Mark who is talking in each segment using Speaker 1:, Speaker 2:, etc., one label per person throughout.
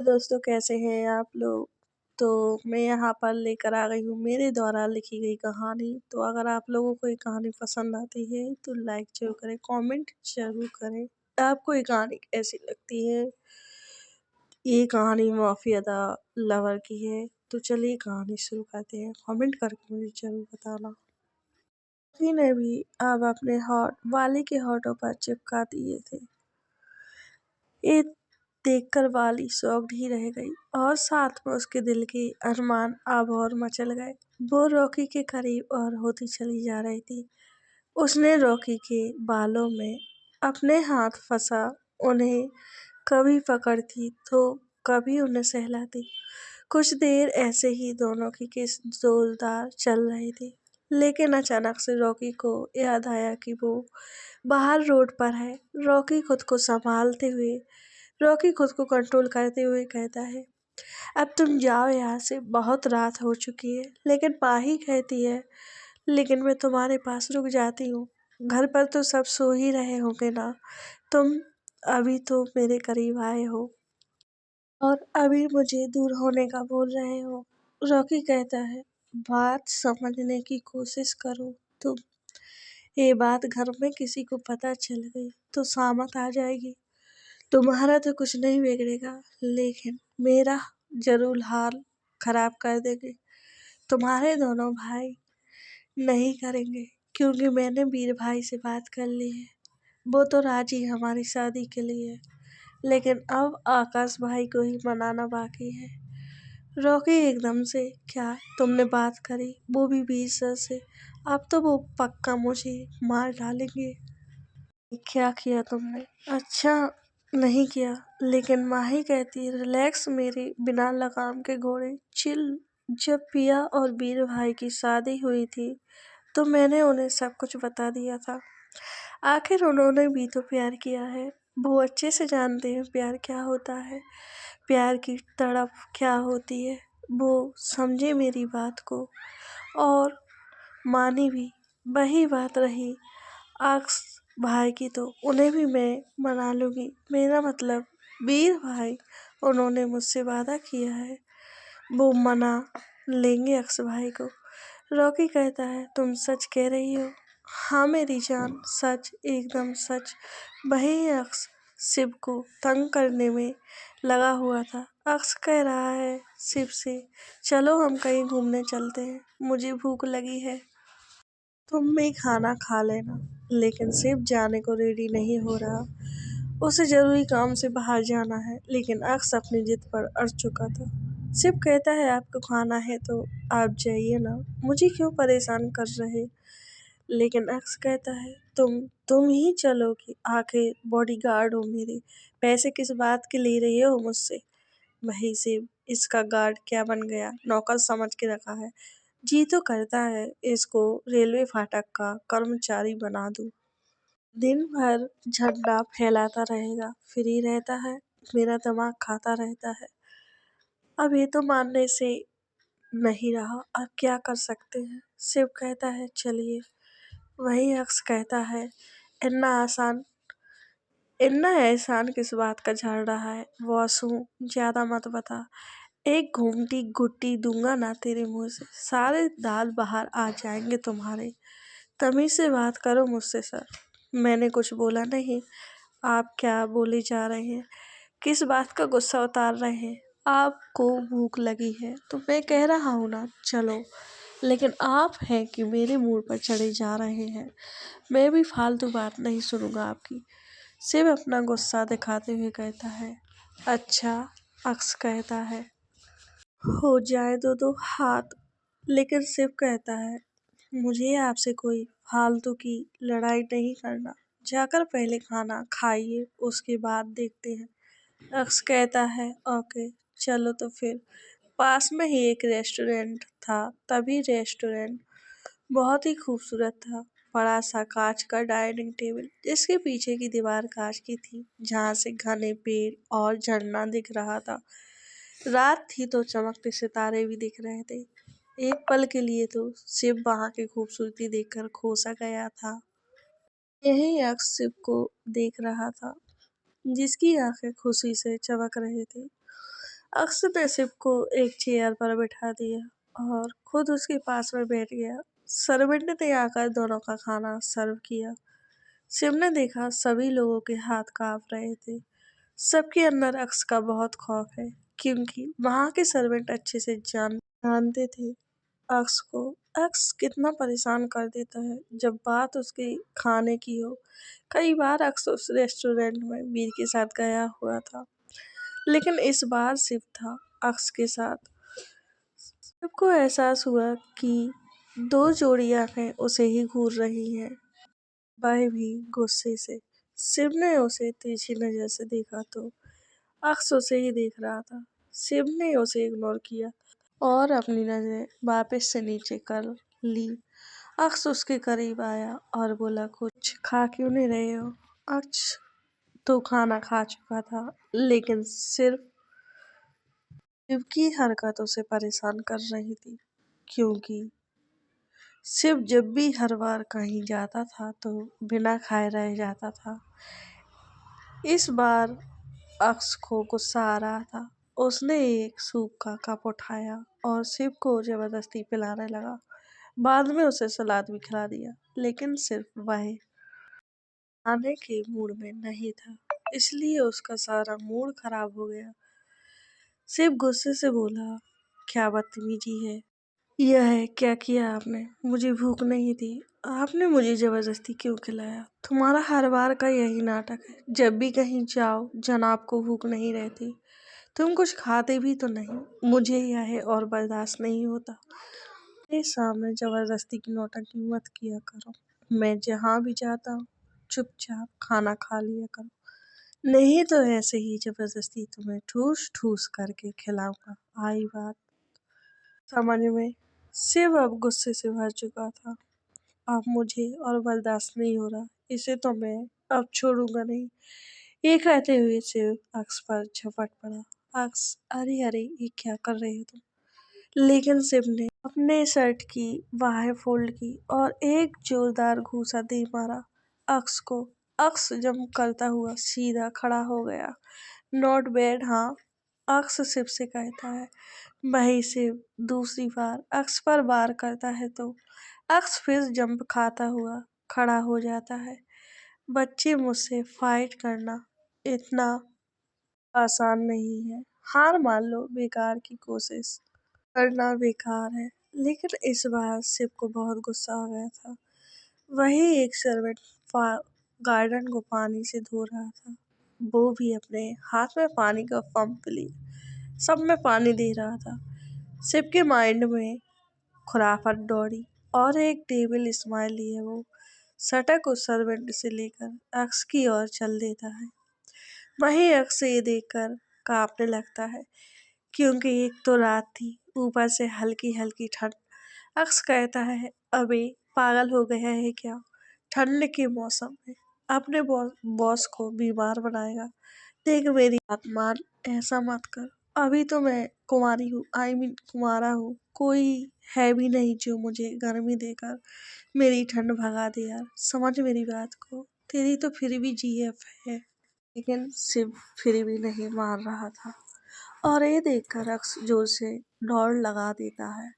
Speaker 1: दोस्तों कैसे हैं आप लोग? तो मैं यहाँ पर लेकर आ गई हूँ मेरे द्वारा लिखी गई कहानी। तो अगर आप लोगों को ये कहानी पसंद आती है तो लाइक ज़रूर करें, कमेंट ज़रूर करें। आपको ये कहानी कैसी लगती है? ये कहानी माफिया द लवर की है। तो चलिए कहानी शुरू करते हैं। कमेंट करके मुझे ज़रूर बताना। रॉकी ने भी अब अपने हॉट वाली के होठों पर चिपका दिए थे। ये देखकर वाली शॉक्ड ही रह गई और साथ में उसके दिल के अरमान अब और मचल गए। वो रॉकी के करीब और होती चली जा रही थी। उसने रॉकी के बालों में अपने हाथ फंसा, उन्हें कभी पकड़ती तो कभी उन्हें सहलाती। कुछ देर ऐसे ही दोनों की किस जोरदार चल रही थी, लेकिन अचानक से रॉकी को याद आया कि वो बाहर रोड पर है। रॉकी खुद को कंट्रोल करते हुए कहता है, अब तुम जाओ यहाँ से, बहुत रात हो चुकी है। लेकिन माही कहती है, लेकिन मैं तुम्हारे पास रुक जाती हूँ। घर पर तो सब सो ही रहे होंगे ना, तुम अभी तो मेरे करीब आए हो और अभी मुझे दूर होने का बोल रहे हो। रॉकी कहता है, बात समझने की कोशिश करो तुम। ये बात घर में किसी को पता चल गई तो सामत आ जाएगी। तुम्हारा तो कुछ नहीं बिगड़ेगा, लेकिन मेरा जरूर हाल खराब कर देंगे। तुम्हारे दोनों भाई नहीं करेंगे, क्योंकि मैंने वीर भाई से बात कर ली है। वो तो राजी है हमारी शादी के लिए, लेकिन अब आकाश भाई को ही मनाना बाकी है। रॉकी एकदम से, क्या तुमने बात करी, वो भी वीर सर से? अब तो वो पक्का मुझे मार डालेंगे। क्या किया तुमने? अच्छा नहीं किया, लेकिन माही कहती है, रिलैक्स मेरे बिना लगाम के घोड़े, चिल। जब पिया और वीर भाई की शादी हुई थी तो मैंने उन्हें सब कुछ बता दिया था। आखिर उन्होंने भी तो प्यार किया है। वो अच्छे से जानते हैं प्यार क्या होता है, प्यार की तड़प क्या होती है। वो समझे मेरी बात को और मानी भी। वही बात रही आक्स भाई की, तो उन्हें भी मैं मना लूंगी। मेरा मतलब वीर भाई, उन्होंने मुझसे वादा किया है, वो मना लेंगे अक्स भाई को। रॉकी कहता है, तुम सच कह रही हो? हाँ मेरी जान, सच, एकदम सच। वही अक्स शिव को तंग करने में लगा हुआ था। अक्स कह रहा है शिव से, चलो हम कहीं घूमने चलते हैं, मुझे भूख लगी है, तुम भी खाना खा लेना। लेकिन शिव जाने को रेडी नहीं हो रहा। उसे जरूरी काम से बाहर जाना है, लेकिन अक्स अपनी जिद पर अड़ चुका था। शिव कहता है, आपको खाना है तो आप जाइए ना, मुझे क्यों परेशान कर रहे? लेकिन अक्स कहता है, तुम ही चलोगी, आखिर बॉडीगार्ड हो मेरे। पैसे किस बात के ले रही हो मुझसे? वही शिव, इसका गार्ड क्या बन गया, नौकर समझ के रखा है। जी तो करता है इसको रेलवे फाटक का कर्मचारी बना दूं। दिन भर झंडा फैलाता रहेगा, फ्री रहता है, मेरा दिमाग खाता रहता है। अब ये तो मानने से नहीं रहा, अब क्या कर सकते हैं? शिव कहता है, चलिए। वही अक्स कहता है, इतना आसान इतना एहसान किस बात का झड़ रहा है? वासु, ज्यादा मत बता। एक घूमटी गुट्टी दूंगा ना तेरे मुंह से, सारे दाल बाहर आ जाएंगे तुम्हारे। तमीज से बात करो मुझसे सर। मैंने कुछ बोला नहीं। आप क्या बोले जा रहे हैं? किस बात का गुस्सा उतार रहे हैं? आपको भूख लगी है तो मैं कह रहा हूँ ना, चलो। लेकिन आप हैं कि मेरे मूड पर चढ़े जा रहे हैं। मैं भी फालतू बात नहीं सुनूंगा आपकी। शिव अपना गुस्सा दिखाते हुए कहता है, अच्छा। अक्स कहता है, हो जाए दो हाथ। लेकिन शिव कहता है, मुझे आपसे कोई फालतू की लड़ाई नहीं करना। जाकर पहले खाना खाइए, उसके बाद देखते हैं। अक्स कहता है, ओके, चलो तो फिर। पास में ही एक रेस्टोरेंट था। तभी रेस्टोरेंट बहुत ही खूबसूरत था। बड़ा सा कांच का डाइनिंग टेबल, जिसके पीछे की दीवार कांच की थी, जहाँ से घने पेड़ और झरना दिख रहा था। रात थी तो चमकते सितारे भी दिख रहे थे। एक पल के लिए तो शिव वहां की खूबसूरती देखकर खो सा गया था। यही अक्स शिव को देख रहा था, जिसकी आंखें खुशी से चमक रही थी। अक्स ने शिव को एक चेयर पर बिठा दिया और खुद उसके पास में बैठ गया। सर्वेंट ने आकर दोनों का खाना सर्व किया। शिव ने देखा सभी लोगों के हाथ कांप रहे थे। सबके अंदर अक्स का बहुत खौफ है, क्योंकि वहाँ के सर्वेंट अच्छे से जानते थे अक्स को। अक्स कितना परेशान कर देता है जब बात उसके खाने की हो। कई बार अक्स उस रेस्टोरेंट में वीर के साथ गया हुआ था, लेकिन इस बार शिव था अक्स के साथ। शिव को एहसास हुआ कि दो जोड़ी आंखें उसे ही घूर रही हैं, वह भी गुस्से से। शिव ने उसे तिरछी नजर से देखा तो अक्स उसे ही देख रहा था। शिव ने उसे इग्नोर किया और अपनी नजरें वापस से नीचे कर ली। अक्स उसके करीब आया और बोला, कुछ खा क्यों नहीं रहे हो? अक्स तो खाना खा चुका था, लेकिन सिर्फ शिव की हरकत उसे परेशान कर रही थी, क्योंकि शिव जब भी हर बार कहीं जाता था तो बिना खाए रह जाता था। इस बार अक्स को गुस्सा आ रहा था। उसने एक सूप का कप उठाया और शिव को जबरदस्ती पिलाने लगा। बाद में उसे सलाद भी खिला दिया, लेकिन सिर्फ वह खाने के मूड में नहीं था, इसलिए उसका सारा मूड खराब हो गया। शिव गुस्से से बोला, क्या बदतमीजी है यह है, क्या किया आपने? मुझे भूख नहीं थी, आपने मुझे जबरदस्ती क्यों खिलाया? तुम्हारा हर बार का यही नाटक है, जब भी कहीं जाओ जनाब को भूख नहीं रहती, तुम कुछ खाते भी तो नहीं। मुझे यह और बर्दाश्त नहीं होता। मेरे सामने जबरदस्ती की नौटंकी मत किया करो। मैं जहाँ भी जाता हूँ चुपचाप खाना खा लिया करो, नहीं तो ऐसे ही जबरदस्ती तुम्हें ठूस ठूस करके खिलाऊंगा। आई बात समझ में? शिव अब गुस्से से भर चुका था। अब मुझे और बर्दाश्त नहीं हो रहा, इसे तो मैं अब छोड़ूंगा नहीं। ये कहते हुए शिव अक्स पर झपट पड़ा। अक्स, अरे अरे ये क्या कर रहे हो तुम? लेकिन शिव ने अपने शर्ट की बाहें फोल्ड की और एक जोरदार घूंसा दे मारा अक्स को। अक्स जंप करता हुआ सीधा खड़ा हो गया। नॉट बैड, हाँ, अक्स शिव से कहता है। वही शिव दूसरी बार अक्स पर वार करता है तो अक्स फिर जंप खाता हुआ खड़ा हो जाता है। बच्चे, मुझसे फाइट करना इतना आसान नहीं है। हार मान लो, बेकार की कोशिश करना बेकार है। लेकिन इस बार शिव को बहुत गुस्सा आ गया था। वही एक सर्वेंट गार्डन को पानी से धो रहा था, वो भी अपने हाथ में पानी का पंप लिए सब में पानी दे रहा था। शिव के माइंड में खुराफट दौड़ी और एक टेबल स्माइल लिए वो सटक उस सर्वेंट से लेकर अक्स की ओर चल देता है। वही अक्स ये देखकर कांपने लगता है, क्योंकि एक तो रात थी, ऊपर से हल्की हल्की ठंड। अक्स कहता है, अबे पागल हो गया है क्या? ठंड के मौसम में अपने बॉस को बीमार बनाएगा? देख मेरी बात मान, ऐसा मत कर। अभी तो मैं कुंवारी हूँ, आई मीन कुंवारा हूँ। कोई है भी नहीं जो मुझे गर्मी देकर मेरी ठंड भगा दे यार, समझ मेरी बात को। तेरी तो फिर भी जीएफ है। लेकिन शिव फिर भी नहीं मान रहा था और ये देखकर अक्स जोर से दौड़ लगा देता है,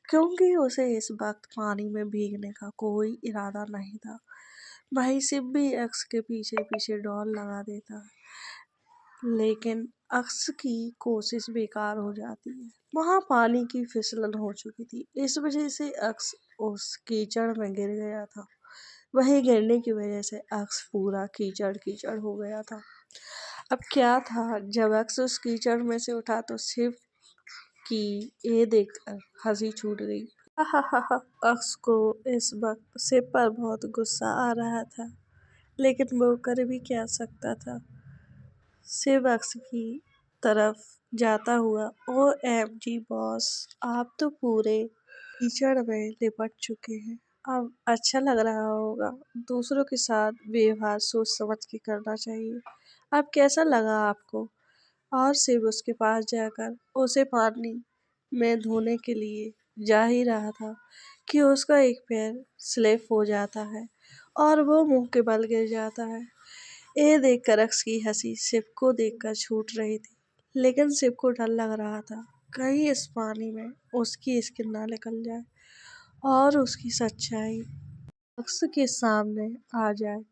Speaker 1: क्योंकि उसे इस वक्त पानी में भीगने का कोई इरादा नहीं था। वहीं शिव भी अक्स के पीछे पीछे दौड़ लगा देता है, लेकिन अक्स की कोशिश बेकार हो जाती है। वहाँ पानी की फिसलन हो चुकी थी, इस वजह से अक्स उस कीचड़ में गिर गया था। वही गिरने की वजह से अक्स पूरा कीचड़ कीचड़ हो गया था। अब क्या था, जब अक्स उस कीचड़ में से उठा तो शिव की ये देखकर हंसी छूट गई। हा। अक्स को इस वक्त शिव पर बहुत गुस्सा आ रहा था, लेकिन वो कर भी क्या सकता था। शिव अक्स की तरफ जाता हुआ, OMG बॉस, आप तो पूरे कीचड़ में लिपट चुके हैं। अब अच्छा लग रहा होगा। दूसरों के साथ व्यवहार सोच समझ के करना चाहिए। अब कैसा लगा आपको? और शिव उसके पास जाकर उसे पानी में धोने के लिए जा ही रहा था कि उसका एक पैर स्लिप हो जाता है और वो मुंह के बल गिर जाता है। ये देखकर अक्स की हंसी शिव को देखकर छूट रही थी, लेकिन शिव को डर लग रहा था कहीं इस पानी में उसकी स्किन ना निकल जाए और उसकी सच्चाई अक्स के सामने आ जाए।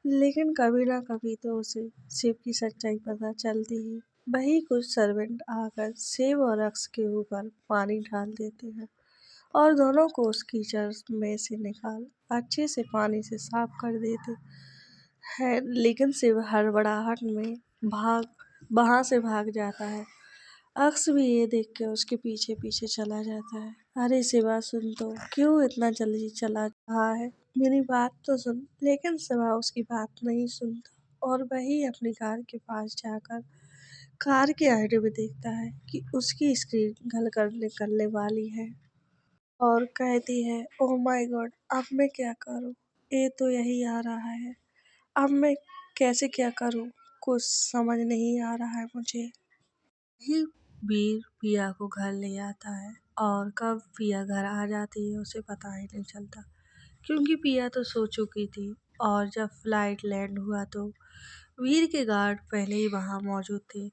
Speaker 1: लेकिन कभी ना कभी तो उसे शिव की सच्चाई पता चलती ही। वही कुछ सर्वेंट आकर शिव और अक्स के ऊपर पानी डाल देते हैं और दोनों को उस कीचड़ में से निकाल अच्छे से पानी से साफ कर देते हैं। लेकिन शिव हड़बड़ाहट में भाग वहां से भाग जाता है। अक्स भी ये देख के उसके पीछे पीछे चला जाता है। अरे शिवा सुन तो, क्यों इतना जल्दी चला रहा है, मेरी बात तो सुन। लेकिन शिवा उसकी बात नहीं सुनता और वही अपनी कार के पास जाकर कार के आईने में देखता है कि उसकी स्क्रीन गल कर निकलने वाली है और कहती है, ओह माय गॉड, अब मैं क्या करूं, ये तो यही आ रहा है, अब मैं कैसे क्या करूं, कुछ समझ नहीं आ रहा है मुझे। ही वीर पिया को घर ले आता है और कब पिया घर आ जाती है उसे पता ही नहीं चलता, क्योंकि पिया तो सो चुकी थी। और जब फ्लाइट लैंड हुआ तो वीर के गार्ड पहले ही वहां मौजूद थे।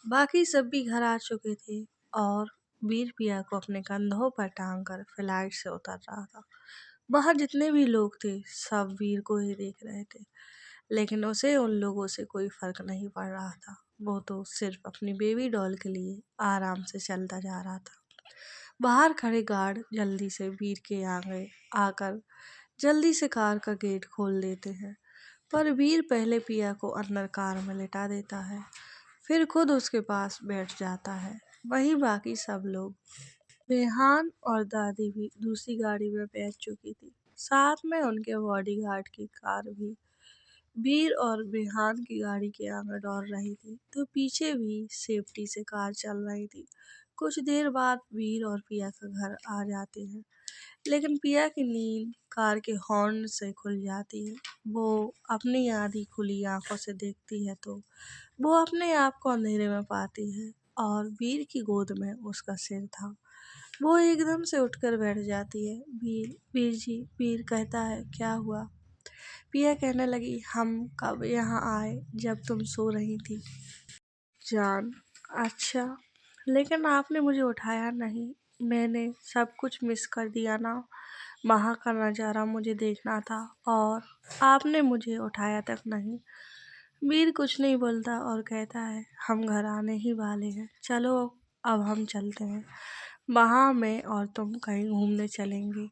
Speaker 1: बाकी सब भी घर आ चुके थे और वीर पिया को अपने कंधों पर टांग कर फ्लाइट से उतर रहा था। वहां जितने भी लोग थे सब वीर को ही देख रहे थे, लेकिन उसे उन लोगों से कोई फर्क नहीं पड़ रहा था। वो तो सिर्फ अपनी बेबी डॉल के लिए आराम से चलता जा रहा था। बाहर खड़े गार्ड जल्दी से वीर के आगे आकर जल्दी से कार का गेट खोल देते हैं, पर वीर पहले पिया को अंदर कार में लिटा देता है, फिर खुद उसके पास बैठ जाता है। वहीं बाकी सब लोग, रेहान और दादी भी दूसरी गाड़ी में बैठ चुकी थी। साथ में उनके बॉडीगार्ड की कार भी वीर और रेहान की गाड़ी के आगे दौड़ रही थी, तो पीछे भी सेफ्टी से कार चल रही थी। कुछ देर बाद वीर और पिया का घर आ जाते हैं, लेकिन पिया की नींद कार के हॉर्न से खुल जाती है। वो अपनी आधी खुली आंखों से देखती है तो वो अपने आप को अंधेरे में पाती है और वीर की गोद में उसका सिर था। वो एकदम से उठकर बैठ जाती है। वीर, वीर जी, वीर कहता है, क्या हुआ? पिया कहने लगी, हम कब यहाँ आए जब तुम सो रही थी जान। अच्छा, लेकिन आपने मुझे उठाया नहीं, मैंने सब कुछ मिस कर दिया ना। वहाँ का नज़ारा मुझे देखना था और आपने मुझे उठाया तक नहीं। वीर कुछ नहीं बोलता और कहता है, हम घर आने ही वाले हैं, चलो अब हम चलते हैं। वहाँ मैं और तुम कहीं घूमने चलेंगे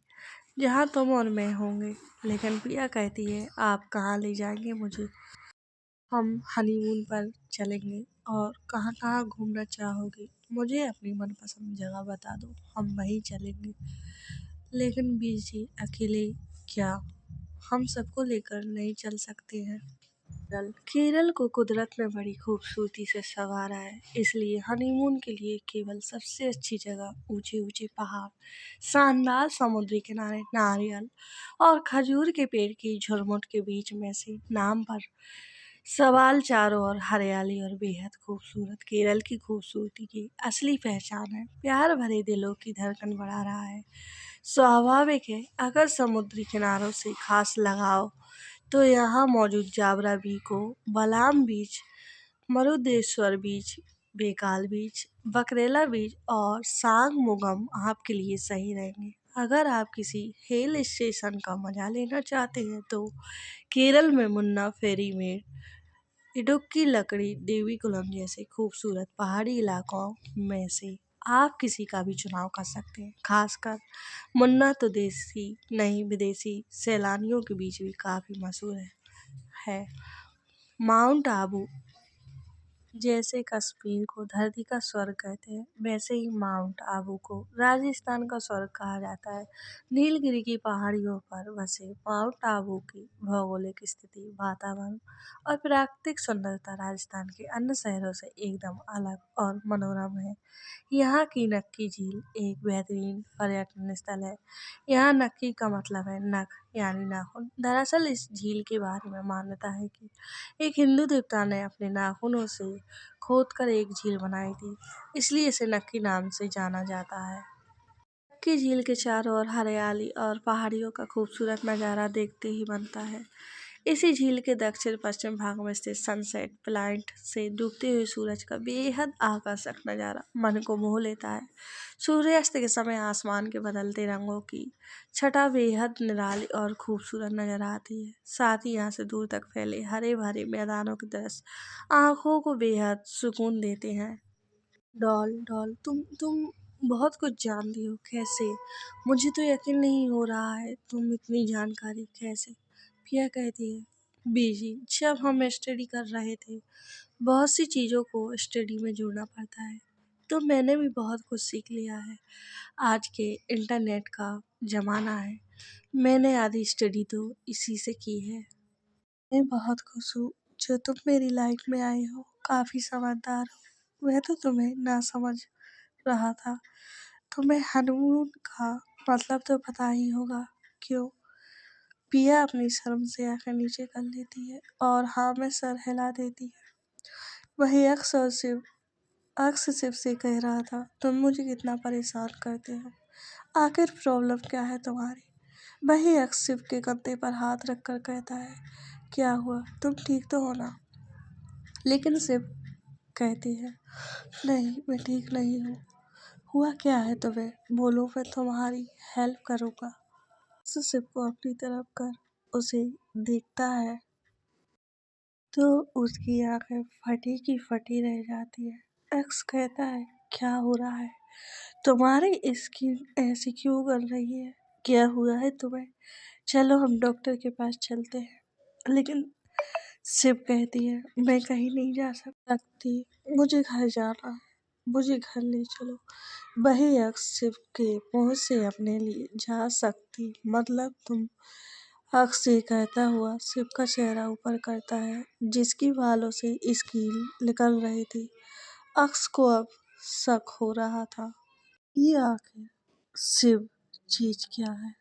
Speaker 1: जहाँ तुम और मैं होंगे। लेकिन पिया कहती है, आप कहाँ ले जाएंगे मुझे? हम हनीमून पर चलेंगे और कहाँ कहाँ घूमना चाहोगी, मुझे अपनी मनपसंद जगह बता दो, हम वहीं चलेंगे। लेकिन बीर जी, अकेले क्या, हम सबको लेकर नहीं चल सकते हैं? केरल को कुदरत में बड़ी खूबसूरती से संवारा है, इसलिए हनीमून के लिए केवल सबसे अच्छी जगह ऊंचे ऊंचे पहाड़, शानदार समुद्री किनारे, नारियल और खजूर के पेड़ की झुरमुट के बीच में से नाम पर सवाल चारों ओर हरियाली और बेहद खूबसूरत। केरल की खूबसूरती की असली पहचान है प्यार भरे दिलों की धड़कन बढ़ा रहा है। स्वाभाविक है, अगर समुद्री किनारों से खास लगाव तो यहाँ मौजूद जावरा बीको, बलाम बीच, मरुदेश्वर बीच, बेकाल बीच, बकरेला बीच और सांग मुगम आपके लिए सही रहेंगे। अगर आप किसी हिल स्टेशन का मजा लेना चाहते हैं तो केरल में मुन्ना फेरी में इडुक्की लकड़ी देवीकुलम जैसे खूबसूरत पहाड़ी इलाकों में से आप किसी का भी चुनाव कर सकते हैं। खासकर मुन्ना तो देसी नहीं विदेशी सैलानियों के बीच भी काफ़ी मशहूर है। माउंट आबू, जैसे कश्मीर को धरती का स्वर्ग कहते हैं, वैसे ही माउंट आबू को राजस्थान का स्वर्ग कहा जाता है। नीलगिरी की पहाड़ियों पर बसे माउंट आबू की भौगोलिक स्थिति, वातावरण और प्राकृतिक सुंदरता राजस्थान के अन्य शहरों से एकदम अलग और मनोरम है। यहाँ की नक्की झील एक बेहतरीन पर्यटन स्थल है। यहाँ नक्की का मतलब है नख यानी नाखून। दरअसल इस झील के बारे में मान्यता है कि एक हिंदू देवता ने अपने नाखूनों से खोदकर एक झील बनाई थी, इसलिए इसे नक्की नाम से जाना जाता है। नक्की झील के चारों ओर हरियाली और पहाड़ियों का खूबसूरत नज़ारा देखते ही बनता है। इसी झील के दक्षिण पश्चिम भाग में स्थित सनसेट पॉइंट से डूबते हुए सूरज का बेहद आकर्षक नज़ारा मन को मोह लेता है। सूर्यास्त के समय आसमान के बदलते रंगों की छटा बेहद निराली और खूबसूरत नजर आती है। साथ ही यहाँ से दूर तक फैले हरे भरे मैदानों के दृश्य आंखों को बेहद सुकून देते हैं। डॉल डॉल तुम बहुत कुछ जानती हो, कैसे? मुझे तो यकीन नहीं हो रहा है, तुम इतनी जानकारी कैसे? पिया कहती है, बीजी जब हम स्टडी कर रहे थे बहुत सी चीज़ों को स्टडी में जोड़ना पड़ता है, तो मैंने भी बहुत कुछ सीख लिया है। आज के इंटरनेट का ज़माना है, मैंने आधी स्टडी तो इसी से की है। मैं बहुत खुश हूँ जो तुम मेरी लाइफ में आए हो, काफ़ी समझदार हो। वह तो तुम्हें ना समझ रहा था। तुम्हें हनीमून का मतलब तो पता ही होगा, क्यों? पिया अपनी शर्म से आंखें नीचे कर लेती है और हाँ में सर हिला देती है। वही अक्स शिव से कह रहा था, तुम मुझे कितना परेशान करते हो, आखिर प्रॉब्लम क्या है तुम्हारी? वही अक्स शिव के कंधे पर हाथ रखकर कहता है, क्या हुआ, तुम ठीक तो हो ना? लेकिन शिव कहती है, नहीं मैं ठीक नहीं हूँ। हुआ क्या है तुम्हें, बोलो, मैं तुम्हारी हेल्प करूँगा। शिव को अपनी तरफ कर उसे देखता है तो उसकी आंखें फटी की फटी रह जाती है। एक्स कहता है, क्या हो रहा है, तुम्हारी स्किन ऐसी क्यों कर रही है, क्या हुआ है तुम्हें? चलो हम डॉक्टर के पास चलते हैं। लेकिन शिव कहती है, मैं कहीं नहीं जा सकती, मुझे घर जाना है, मुझे घर ले चलो। वही अक्स शिव के मुंह से अपने लिए जा सकती मतलब तुम? अक्स से कहता हुआ शिव का चेहरा ऊपर करता है जिसकी बालों से इसकील निकल रही थी। अक्स को अब शक हो रहा था, ये आखिर शिव चीज क्या है?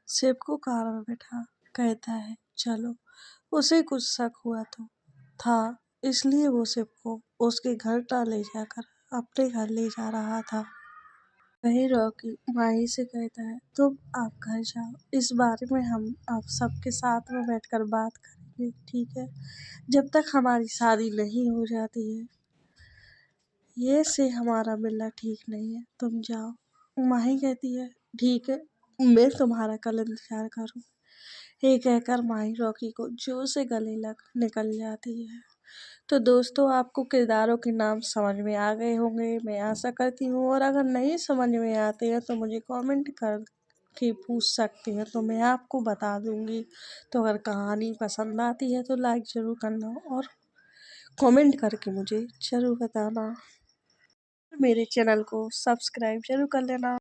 Speaker 1: शिव को कार में बैठा कहता है, चलो। उसे कुछ शक हुआ तो था, इसलिए वो शिव को उसके घर ना ले जाकर अपने घर ले जा रहा था। वही रॉकी माही से कहता है, तुम आप घर जाओ, इस बारे में हम आप सबके साथ में बैठकर बात करेंगे, ठीक है? जब तक हमारी शादी नहीं हो जाती है, ये से हमारा मिलना ठीक नहीं है, तुम जाओ। माही कहती है, ठीक है, मैं तुम्हारा कल इंतजार करूँ। ये कहकर माही रॉकी को जोर से गले लग निकल जाती है। तो दोस्तों, आपको किरदारों के नाम समझ में आ गए होंगे, मैं आशा करती हूँ। और अगर नहीं समझ में आते हैं तो मुझे कमेंट कर के पूछ सकते हैं, तो मैं आपको बता दूंगी। तो अगर कहानी पसंद आती है तो लाइक ज़रूर करना और कमेंट करके मुझे ज़रूर बताना। मेरे चैनल को सब्सक्राइब ज़रूर कर लेना।